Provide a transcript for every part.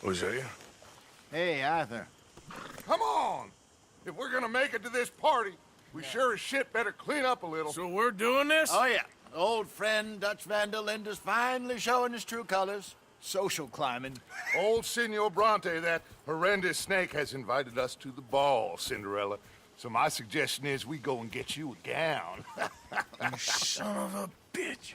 Hosea? Hey, Arthur. Come on! If we're gonna make it to this party, we sure as shit better clean up a little. So we're doing this? Oh, yeah. Old friend Dutch Van der Linde's finally showing his true colors. Social climbing. Old Senor Bronte, that horrendous snake, has invited us to the ball, Cinderella. So my suggestion is we go and get you a gown. You son of a bitch.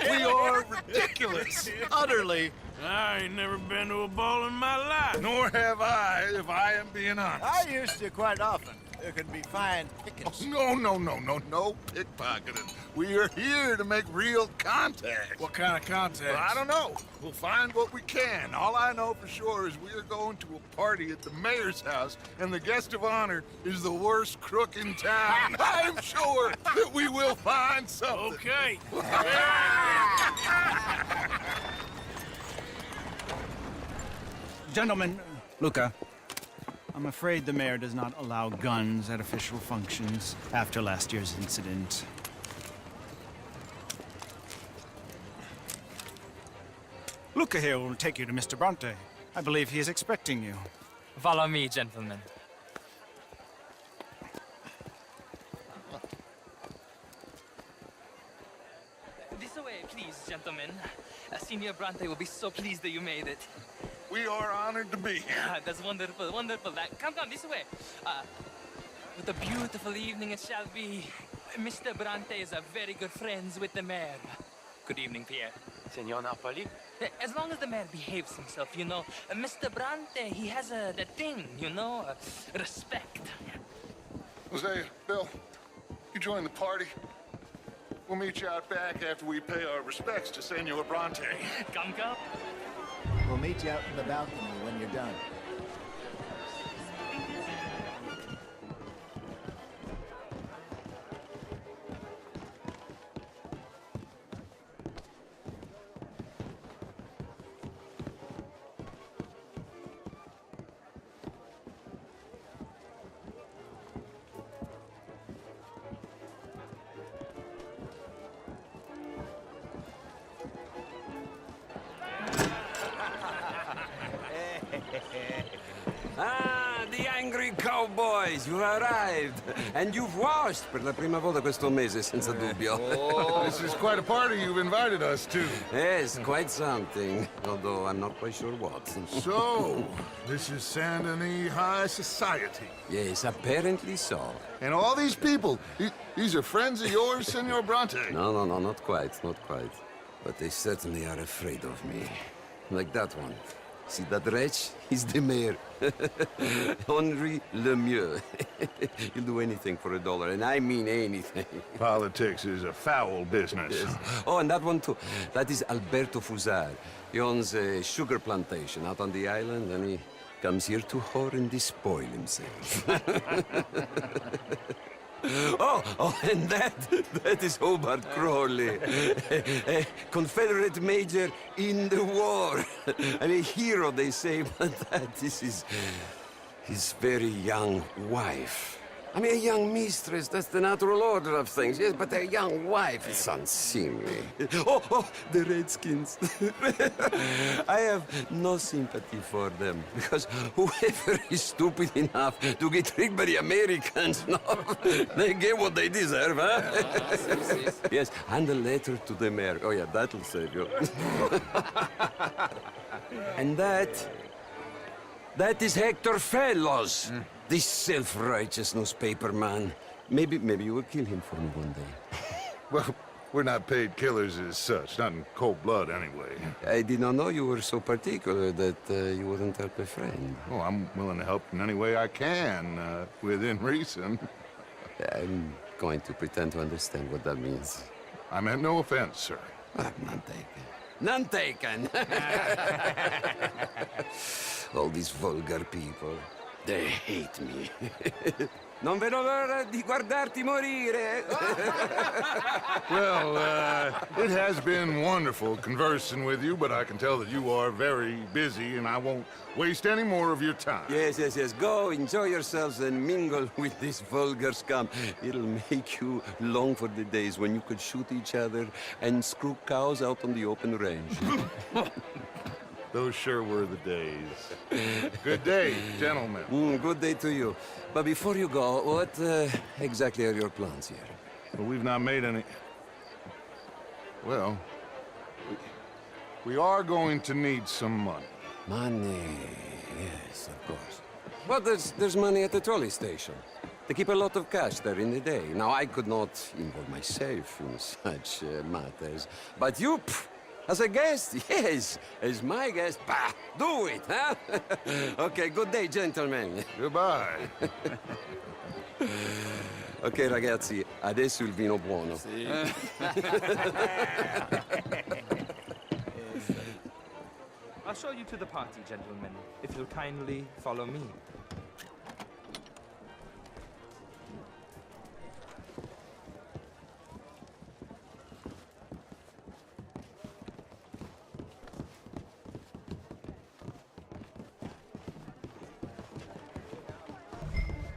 We are ridiculous. Utterly. I ain't never been to a ball in my life. Nor have I, if I am being honest. I used to quite often. There can be fine pickings. No pickpocketing. We are here to make real contact. What kind of contact? Well, I don't know. We'll find what we can. All I know for sure is we are going to a party at the mayor's house, and the guest of honor is the worst crook in town. I'm sure that we will find something. Okay. Gentlemen, Luca, I'm afraid the mayor does not allow guns at official functions after last year's incident. Luca here will take you to Mr. Bronte. I believe he is expecting you. Follow me, gentlemen. This way, please, gentlemen. Senior Bronte will be so pleased that you made it. We are honored to be here. That's wonderful, wonderful. Come, this way. What a beautiful evening it shall be. Mr. Bronte is very good friends with the mayor. Good evening, Pierre. Senor Napoli? As long as the mayor behaves himself, you know. Mr. Bronte, he has that thing, you know, respect. Hosea, Bill, you join the party. We'll meet you out back after we pay our respects to Senor Bronte. Come. We'll meet you out in the balcony when you're done. Ah, the angry cowboys, you arrived. And you've washed per la prima volta questo mese, senza dubbio. This is quite a party you've invited us to. Yes, quite something. Although I'm not quite sure what. So, this is Saint Denis High Society. Yes, apparently so. And all these people, these are friends of yours, Senor Bronte? No, not quite, not quite. But they certainly are afraid of me. Like that one. See that wretch? He's the mayor. Henri Lemieux. He'll do anything for $1, and I mean anything. Politics is a foul business. Yes. Oh, and that one too. That is Alberto Fusar. He owns a sugar plantation out on the island, and he comes here to whore and despoil himself. Oh, and that is Hobart Crawley, a Confederate major in the war. And a hero, they say, but that is his very young wife. I mean, a young mistress, that's the natural order of things, yes, but a young wife, it's unseemly. Oh, the Redskins. I have no sympathy for them, because whoever is stupid enough to get tricked by the Americans, no, they get what they deserve, huh? Yes, and a letter to the mayor. Oh, yeah, that'll save you. And that is Hector Fellows. This self-righteous newspaper man. Maybe you will kill him for me one day. Well, we're not paid killers as such, not in cold blood anyway. I did not know you were so particular that you wouldn't help a friend. Oh, I'm willing to help in any way I can, within reason. I'm going to pretend to understand what that means. I meant no offense, sir. None taken. None taken! All these vulgar people. They hate me. Non vedo l'ora di guardarti morire. Well, it has been wonderful conversing with you, but I can tell that you are very busy, and I won't waste any more of your time. Yes, yes, yes. Go, enjoy yourselves and mingle with this vulgar scum. It'll make you long for the days when you could shoot each other and screw cows out on the open range. Those sure were the days. Good day, gentlemen. Good day to you. But before you go, what exactly are your plans here? Well, we've not made any... Well, we are going to need some money. Money, yes, of course. But there's money at the trolley station. They keep a lot of cash there in the day. Now, I could not involve myself in such matters. But you, as a guest, yes, as my guest, bah, do it, huh? Okay, good day, gentlemen. Goodbye. Ok, ragazzi, adesso il vino buono. I'll show you to the party, gentlemen, if you'll kindly follow me.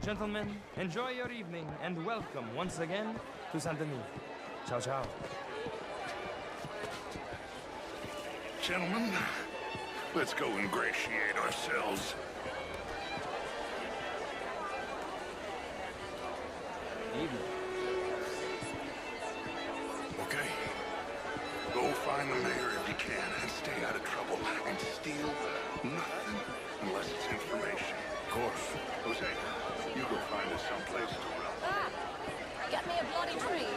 Gentlemen, enjoy your evening and welcome once again to Saint Denis. Ciao, ciao. Gentlemen, let's go ingratiate ourselves. Okay. Go find the mayor if you can and stay out of trouble and steal nothing unless it's information. Of course. Jose, you go find us someplace to run. Ah, get me a bloody dream.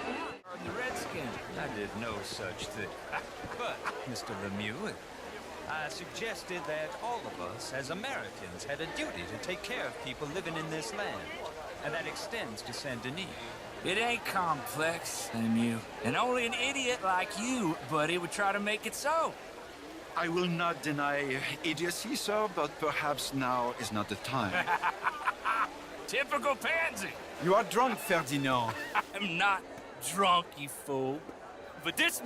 The Redskin. I did no such thing. But, Mr. Lemieux, I suggested that all of us, as Americans, had a duty to take care of people living in this land. And that extends to Saint Denis. It ain't complex, Lemieux. And only an idiot like you, buddy, would try to make it so. I will not deny idiocy, sir, but perhaps now is not the time. Typical pansy. You are drunk, Ferdinand. I'm not drunk, you fool. But this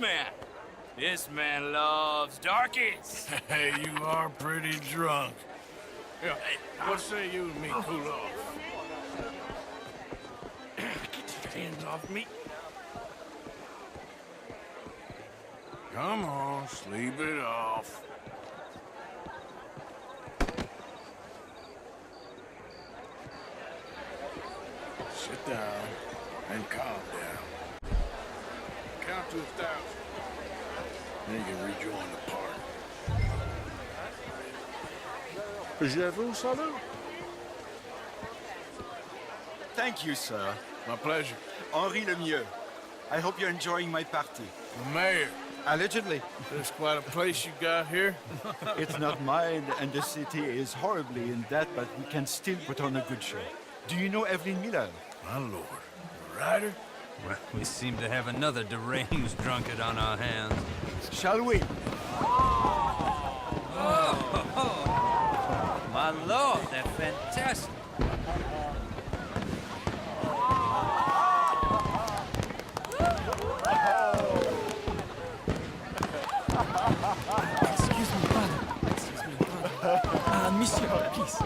man loves darkies. Hey, you are pretty drunk. Yeah, what say you and me cool off? Get your hands off me. Come on, sleep it off. Sit down and calm down. Count to 1,000. Then you can rejoin the party. Je vous salue. Thank you, sir. My pleasure. Henri Lemieux. I hope you're enjoying my party. The mayor. Allegedly. There's quite a place you got here. It's not mine, and the city is horribly in debt, but we can still put on a good show. Do you know Evelyn Miller? My lord. The writer? Well, we seem to have another deranged drunkard on our hands. Shall we? My lord, they're fantastic. Excuse me, brother. Monsieur, please.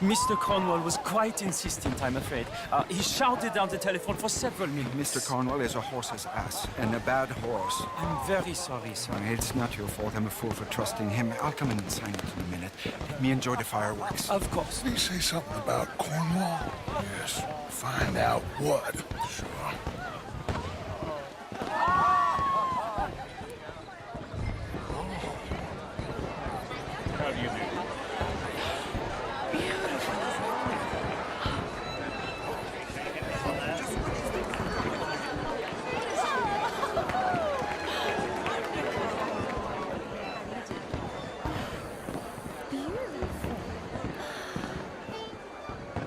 Mr. Cornwall was quite insistent, I'm afraid. He shouted down the telephone for several minutes. Mr. Cornwall is a horse's ass, and a bad horse. I'm very sorry, sir. It's not your fault. I'm a fool for trusting him. I'll come in and sign it in a minute. Let me enjoy the fireworks. Of course. Did he say something about Cornwall? Yes. Find out what. Sure. How do you do?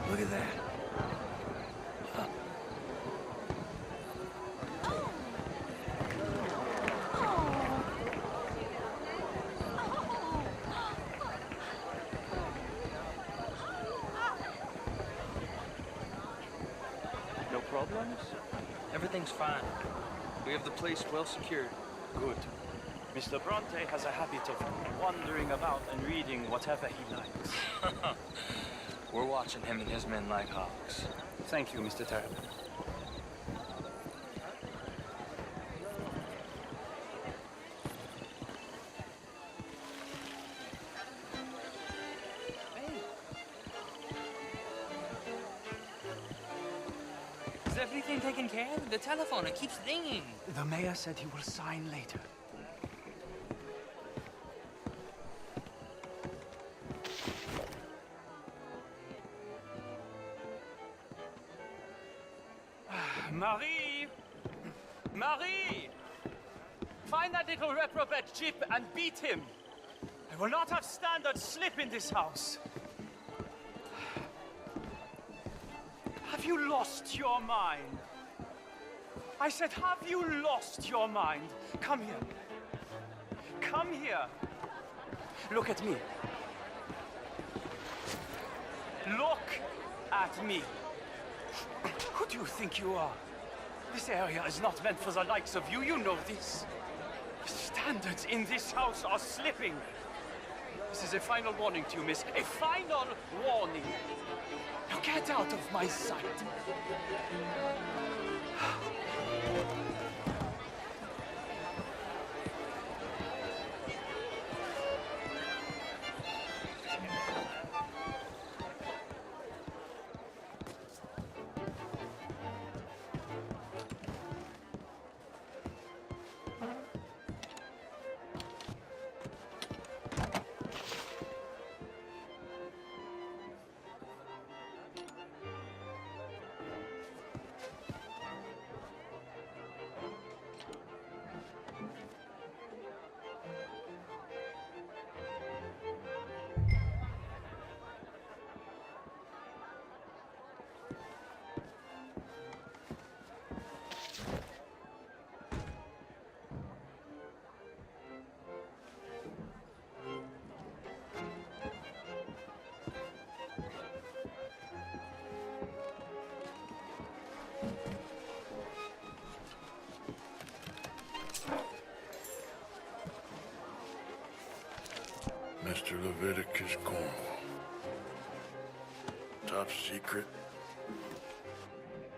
Look at that. problems? Everything's fine. We have the place well secured. Good. Mr. Bronte has a habit of wandering about and reading whatever he likes. We're watching him and his men like hawks. Thank you, Mr. Terrell. Is everything taken care of? The telephone, it keeps ringing. The mayor said he will sign later. Marie! Marie! Find that little reprobate Chip and beat him. I will not have standard slip in this house. Have you lost your mind? I said, have you lost your mind? Come here. Come here. Look at me. Look at me. Who do you think you are? This area is not meant for the likes of you. You know this. The standards in this house are slipping. This is a final warning to you, miss. A final warning. Now get out of my sight. Mr. Leviticus Cornwall. Top secret.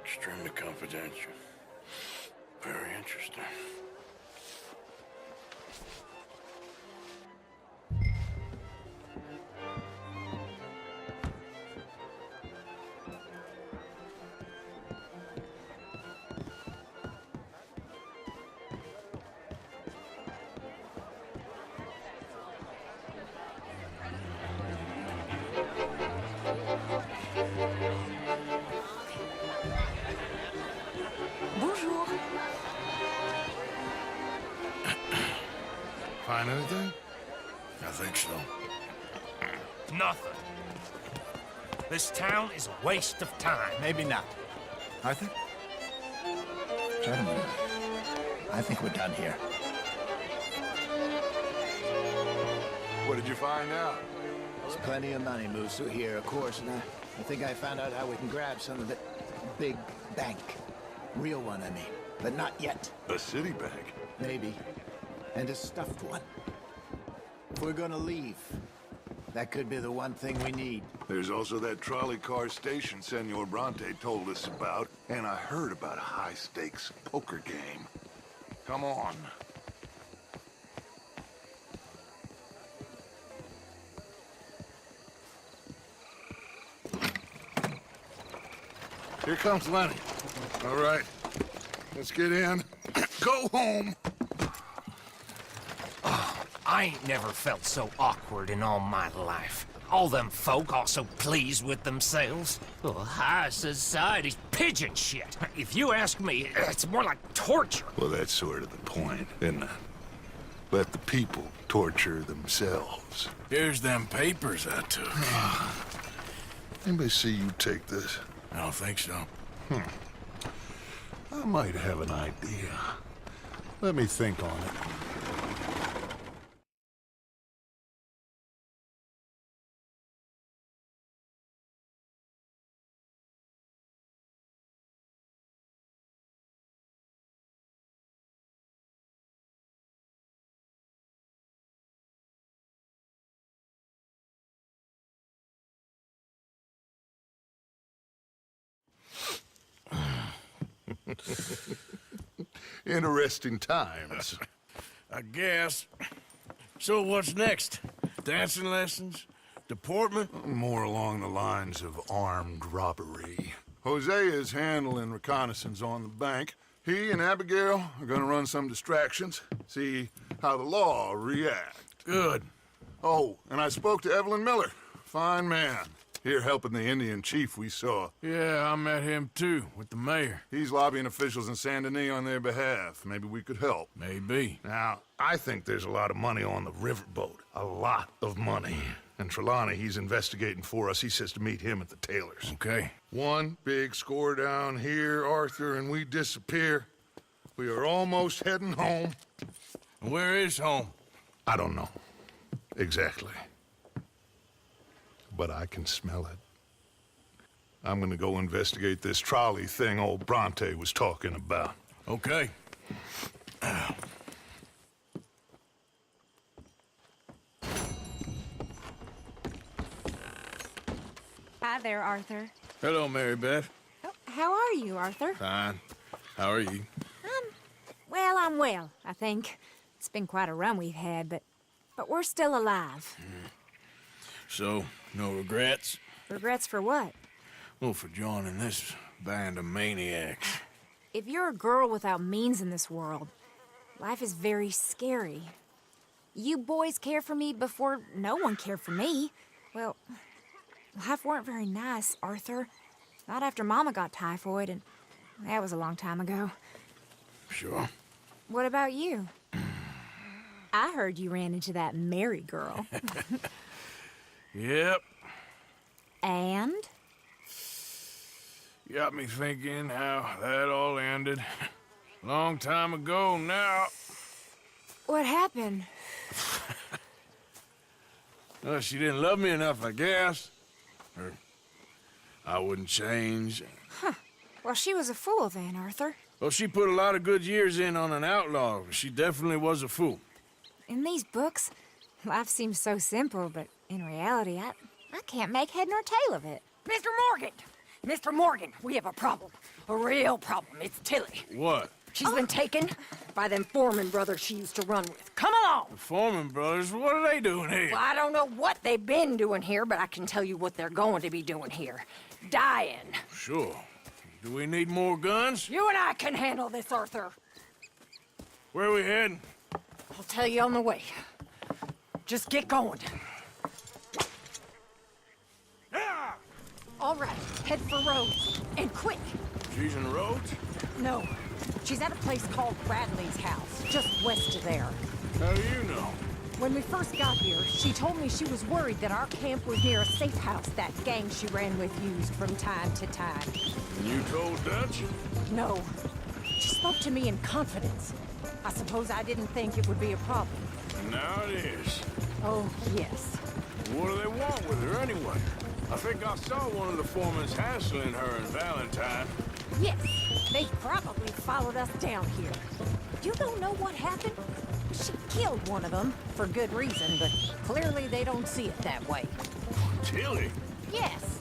Extremely confidential. Very interesting. Bonjour. Find anything? I think so. Nothing. This town is a waste of time. Maybe not. Arthur? Gentlemen, I think we're done here. What did you find out? There's plenty of money moves through here, of course, and I think I found out how we can grab some of it. Big bank. Real one, I mean. But not yet. A city bank? Maybe. And a stuffed one. If we're gonna leave, that could be the one thing we need. There's also that trolley car station Senor Bronte told us about, and I heard about a high-stakes poker game. Come on. Here comes Lenny. All right, let's get in. Go home. I ain't never felt so awkward in all my life. All them folk all so pleased with themselves. Oh, high society's pigeon shit. If you ask me, it's more like torture. Well, that's sort of the point, isn't it? Let the people torture themselves. Here's them papers I took. Anybody see you take this? I don't think so. I might have an idea. Let me think on it. Interesting times. I guess. So what's next? Dancing lessons? Deportment? More along the lines of armed robbery. Hosea is handling reconnaissance on the bank. He and Abigail are gonna run some distractions, see how the law react. Good. Oh, and I spoke to Evelyn Miller. Fine man. Here helping the Indian chief we saw. Yeah, I met him too, with the mayor. He's lobbying officials in Saint Denis on their behalf. Maybe we could help. Maybe. Now, I think there's a lot of money on the riverboat. A lot of money. And Trelawney, he's investigating for us. He says to meet him at the Taylors. Okay. One big score down here, Arthur, and we disappear. We are almost heading home. Where is home? I don't know. Exactly. But I can smell it. I'm gonna go investigate this trolley thing old Bronte was talking about. Okay. Hi there, Arthur. Hello, Mary Beth. Oh, how are you, Arthur? Fine. How are you? Well, I'm well, I think. It's been quite a run we've had, but we're still alive. So, no regrets? Regrets for what? Well, for joining this band of maniacs. If you're a girl without means in this world, life is very scary. You boys cared for me before no one cared for me. Well, life weren't very nice, Arthur. Not after Mama got typhoid, and that was a long time ago. Sure. What about you? I heard you ran into that Mary girl. Yep. And? Got me thinking how that all ended. Long time ago now. What happened? Well, she didn't love me enough, I guess. Or I wouldn't change. Huh. Well, she was a fool then, Arthur. Well, she put a lot of good years in on an outlaw. She definitely was a fool. In these books, life seems so simple, but in reality, I can't make head nor tail of it. Mr. Morgan! Mr. Morgan, we have a problem. A real problem. It's Tilly. What? She's been taken by them Foreman brothers she used to run with. Come along! The Foreman brothers? What are they doing here? Well, I don't know what they've been doing here, but I can tell you what they're going to be doing here. Dying. Sure. Do we need more guns? You and I can handle this, Arthur. Where are we heading? I'll tell you on the way. Just get going. All right, head for Rhodes. And quick. She's in Rhodes? No. She's at a place called Bradley's house, just west of there. How do you know? When we first got here, she told me she was worried that our camp was near a safe house that gang she ran with used from time to time. And you told Dutch? No. She spoke to me in confidence. I suppose I didn't think it would be a problem. And now it is. Oh, yes. What do they want with her anyway? I think I saw one of the foremans hassling her and Valentine. Yes, they probably followed us down here. You don't know what happened? She killed one of them, for good reason, but clearly they don't see it that way. Tilly? Yes.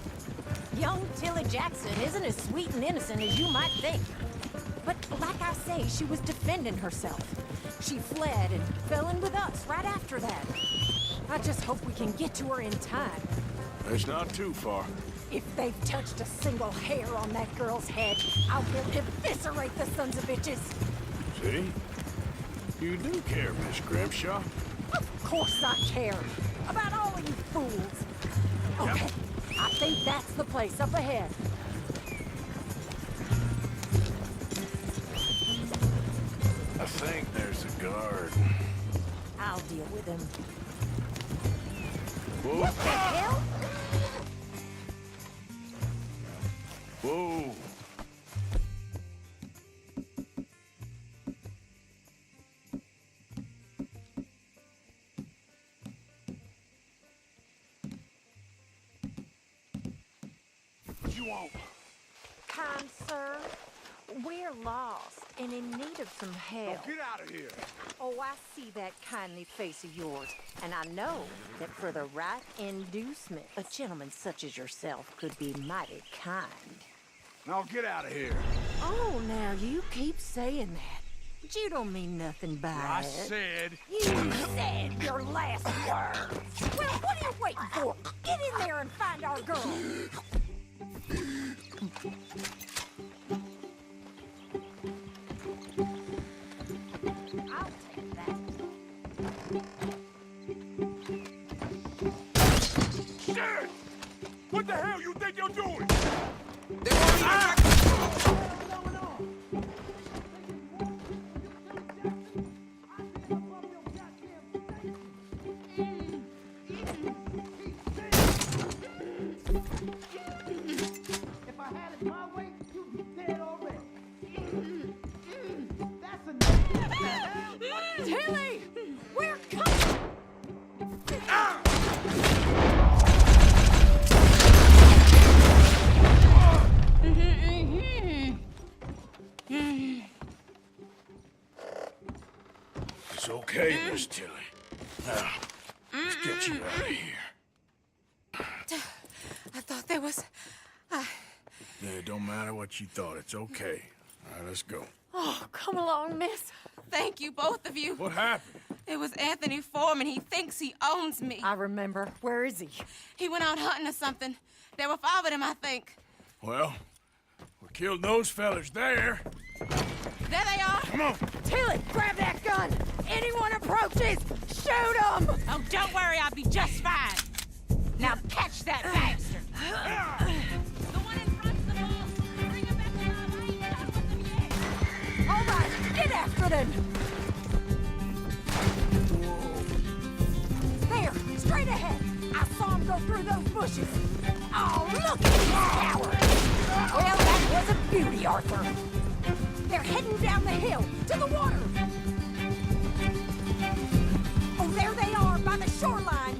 Young Tilly Jackson isn't as sweet and innocent as you might think. But like I say, she was defending herself. She fled and fell in with us right after that. I just hope we can get to her in time. It's not too far. If they've touched a single hair on that girl's head, I will eviscerate the sons of bitches. See? You do care, Miss Grimshaw. Of course I care. About all of you fools. Okay, I think that's the place up ahead. I think there's a guard. I'll deal with him. Whoa. What the hell? Whoa. What you want? Kind sir, we're lost and in need of some help. Get out of here. Oh, I see that kindly face of yours, and I know that for the right inducement, a gentleman such as yourself could be mighty kind. Now get out of here. Oh, now you keep saying that. But you don't mean nothing by I it. said... You said your last words. Well, what are you waiting for? Get in there and find our girl. I'll take that. Shit! What the hell you think you're doing? If I had it my way, you'd be dead already. That's enough. Tilly! We're coming! It's okay, Miss Tilly. Now, let's get you out of here. I thought there was... It don't matter what you thought. It's okay. All right, let's go. Oh, come along, miss. Thank you, both of you. What happened? It was Anthony Foreman. He thinks he owns me. I remember. Where is he? He went out hunting or something. There were 5 of them, I think. Well, we killed those fellas there. There they are. Come on. Tilly, grab that gun! Anyone approaches, shoot them! Oh, don't worry, I'll be just fine. Now catch that bastard! The one in front of the ball. Bring him back alive. I ain't done with them yet. All right, get after them! There, straight ahead. I saw him go through those bushes. Oh, look at these cowards! Well, that was a beauty, Arthur. They're heading down the hill, to the water. Oh, there they are, by the shoreline.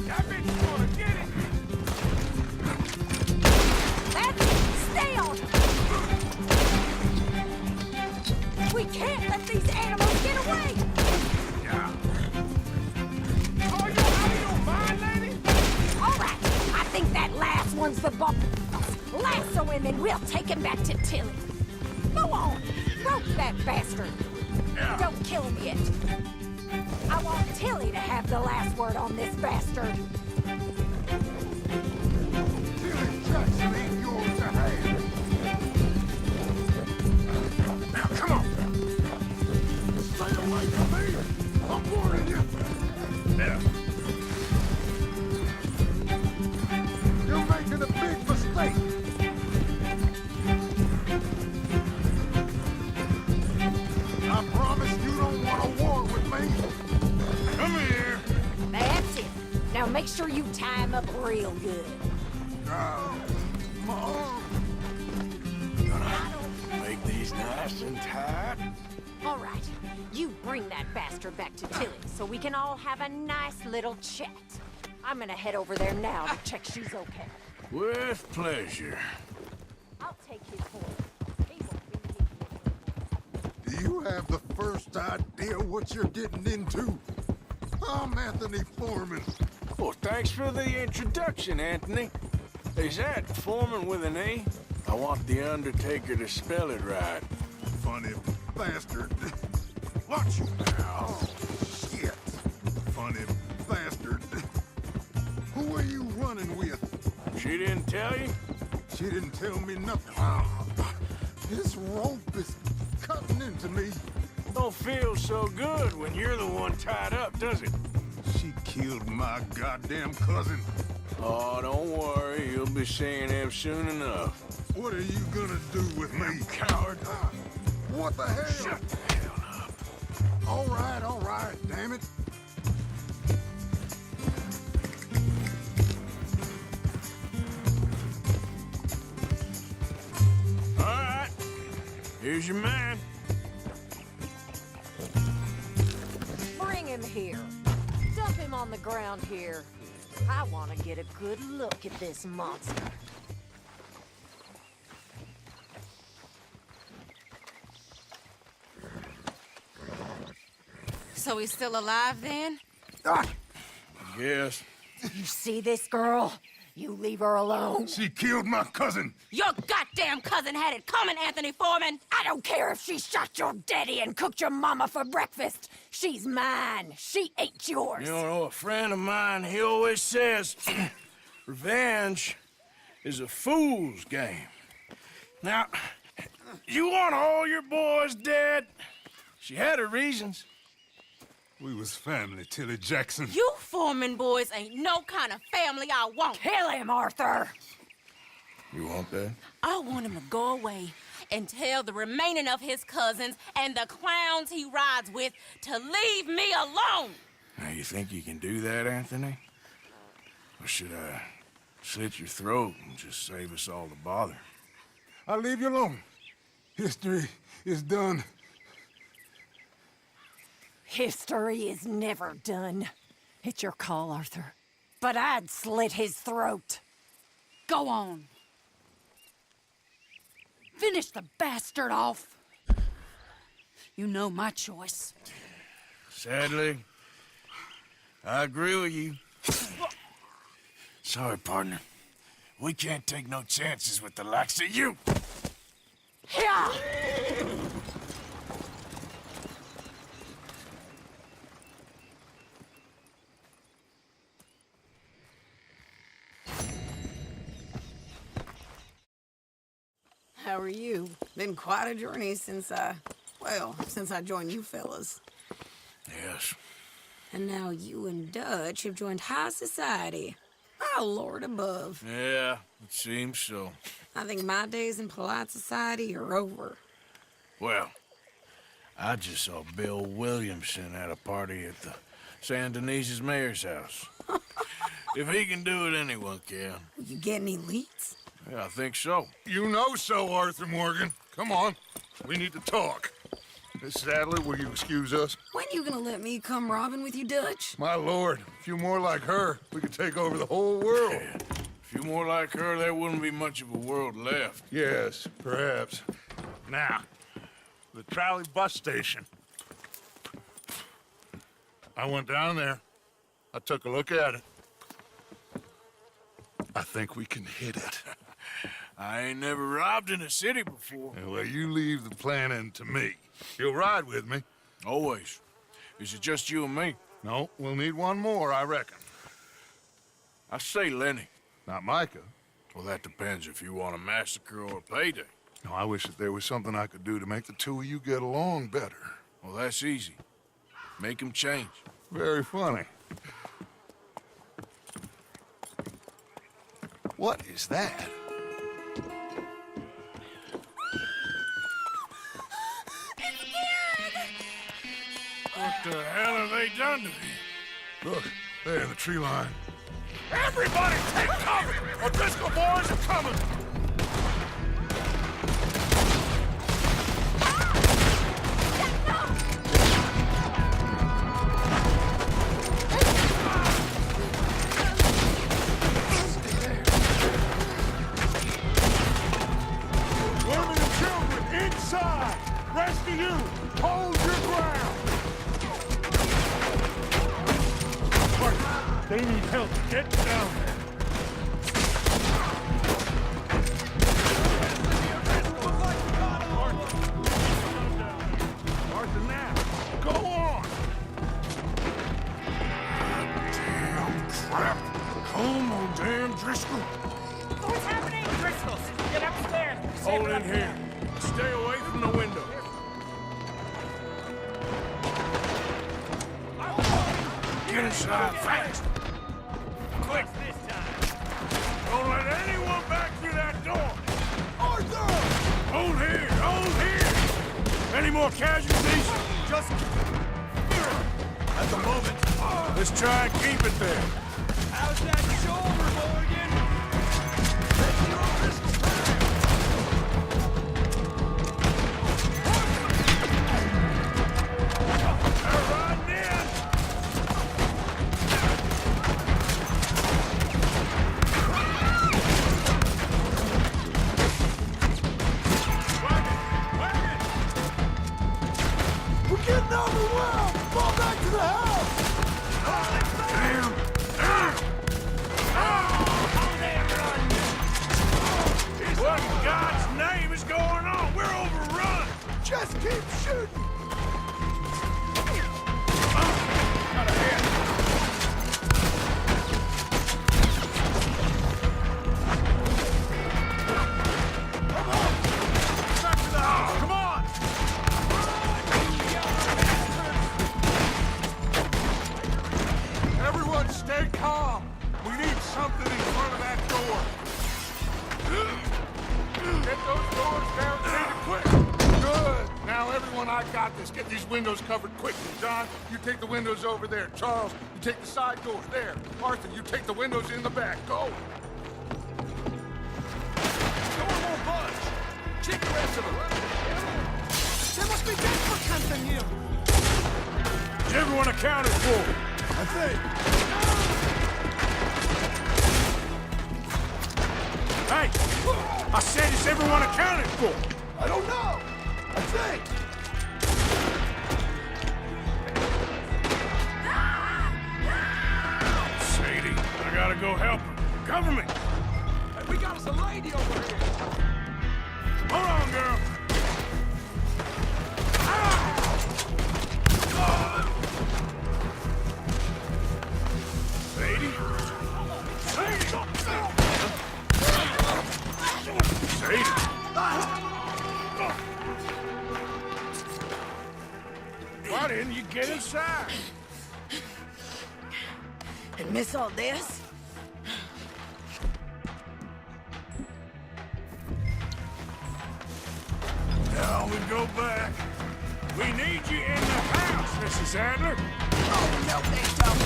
That bitch gonna get it! That's it. Stay on. We can't let these animals get away. Are you out of your mind, lady? All right, I think that last one's the boss. Lasso him and we'll take him back to Tilly. Go on, rope that bastard. Don't kill him yet. I want Tilly to have the last word on this bastard. Tilly Jackson ain't yours to have. Now, come on. Stay away from me. I'm warning you. Yeah. You're making a big mistake. I promise you don't want a war with me. Come here. That's it. Now make sure you tie him up real good. Mom. Gonna make these nice and tight. All right, you bring that bastard back to Tilly so we can all have a nice little chat. I'm gonna head over there now to check she's okay. With pleasure. I'll take his horse. He won't be Do you have the first idea what you're getting into? I'm Anthony Foreman. Well, thanks for the introduction, Anthony. Is that Foreman with an A? I want the Undertaker to spell it right. Funny bastard. Watch you now. Oh, shit. Funny bastard. Who are you running with? She didn't tell you? She didn't tell me nothing. This rope is cutting into me. Don't feel so good when you're the one tied up, does it? She killed my goddamn cousin. Oh, don't worry. You'll be seeing him soon enough. What are you gonna do with me, coward? What the hell? Shut the hell up. All right, damn it. All right. Here's your man. Bring him here. Dump him on the ground here. I want to get a good look at this monster. So he's still alive then? Yes. You see this girl? You leave her alone. She killed my cousin. Your goddamn cousin had it coming, Anthony Foreman. I don't care if she shot your daddy and cooked your mama for breakfast. She's mine. She ate yours. You know, a friend of mine, he always says, revenge is a fool's game. Now, you want all your boys dead? She had her reasons. We was family, Tilly Jackson. You Foreman boys ain't no kind of family I want. Kill him, Arthur. You want that? I want him to go away and tell the remaining of his cousins and the clowns he rides with to leave me alone. Now, you think you can do that, Anthony? Or should I slit your throat and just save us all the bother? I'll leave you alone. History is done. History is never done. It's your call, Arthur. But I'd slit his throat. Go on. Finish the bastard off. You know my choice. Sadly, I agree with you. Sorry, partner. We can't take no chances with the likes of you. Yeah! How are you? Been quite a journey since I joined you fellas. Yes. And now you and Dutch have joined high society. Oh, Lord above. Yeah, it seems so. I think my days in polite society are over. Well, I just saw Bill Williamson at a party at the San Denise's mayor's house. If he can do it, anyone can. You get any leads? Yeah, I think so. You know so, Arthur Morgan. Come on. We need to talk. Miss Sadler, will you excuse us? When you gonna let me come robbing with you, Dutch? My lord, a few more like her, we could take over the whole world. Yeah. A few more like her, there wouldn't be much of a world left. Yes, perhaps. Now, the trolley bus station. I went down there. I took a look at it. I think we can hit it. I ain't never robbed in a city before. Yeah, well, you leave the planning to me. You'll ride with me? Always. Is it just you and me? No, we'll need one more, I reckon. I say Lenny. Not Micah. Well, that depends if you want a massacre or a payday. No, I wish that there was something I could do to make the two of you get along better. Well, that's easy. Make them change. Very funny. What is that? What the hell have they done to me? Look, there in the tree line. Everybody take cover! O'Driscoll boys are coming! Women and children, inside! Rest of you, hold your ground! They need help. Get down there. Arthur, now. Go on. Damn crap. Come on, damn Driscoll. What's happening? Driscolls, get upstairs. Hold in here. Stay away from the window. Get inside fast. Quick this time. Don't let anyone back through that door. Arthur! Hold here. Hold here. Any more casualties? Just at the moment. Let's try and keep it there. How's that shoulder, Morgan? believe is going on? We're overrun! Just keep shooting! Got a hit. Come on! Back to the house! Come on! Everyone stay calm. We need something in front of that door. Get those doors barricaded quick. Good. Now, everyone, I got this. Get these windows covered quickly. John, you take the windows over there. Charles, you take the side doors there. Arthur, you take the windows in the back. Go. No one won't budge. Check the rest of them. They must be desperate, something here. Is everyone accounted for? I think. Hey! I said, is everyone accounted for? I don't know. I think. Sadie, I gotta go help her. Cover me! Hey, we got us a lady over here. Hold on, girl. Sadie? Sadie! Sadie! Why didn't you get inside? And miss all this? Now we go back. We need you in the house, Mrs. Adler. Oh, no, they don't.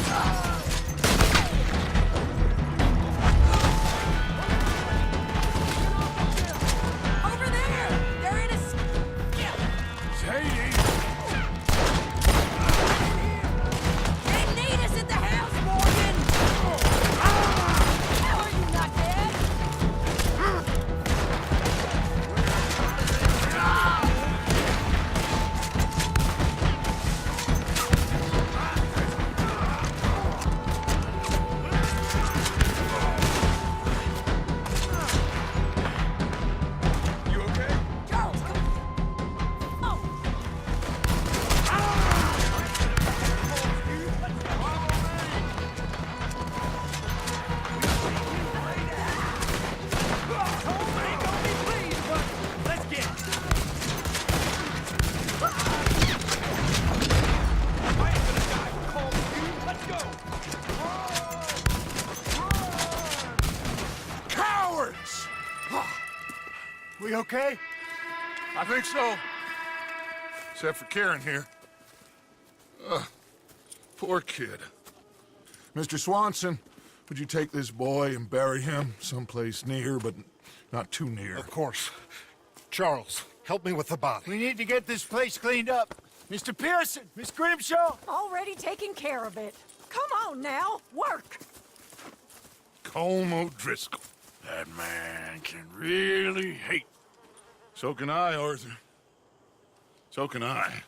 Over there! They're in a... Sadie! They need us at the house, Morgan! How are you not dead? You okay? Charles, come on! Let's get it. I ain't gonna die for calling you. Let's go. Cowards! We okay? I think so. Except for Karen here. Poor kid. Mr. Swanson, would you take this boy and bury him someplace near, but not too near? Of course. Charles, help me with the body. We need to get this place cleaned up. Mr. Pearson, Miss Grimshaw. Already taking care of it. Come on now, work. Colm O'Driscoll. That man can really hate. So can I, Arthur. So can I.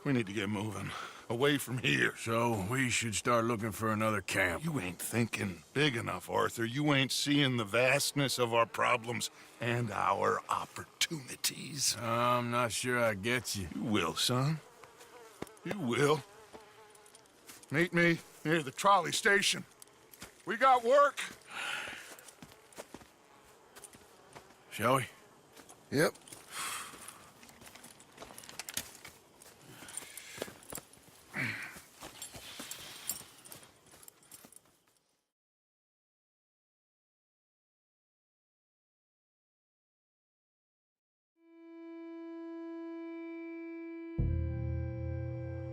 We need to get moving. Away from here. So we should start looking for another camp. You ain't thinking big enough, Arthur. You ain't seeing the vastness of our problems and our opportunities. I'm not sure I get you. You will, son. You will. Meet me near the trolley station. We got work. Shall we? Yep.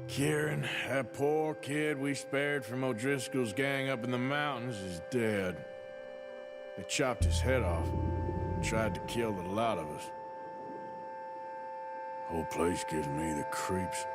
Kieran, that poor kid we spared from O'Driscoll's gang up in the mountains is dead. They chopped his head off and tried to kill the lot of us. Whole place gives me the creeps.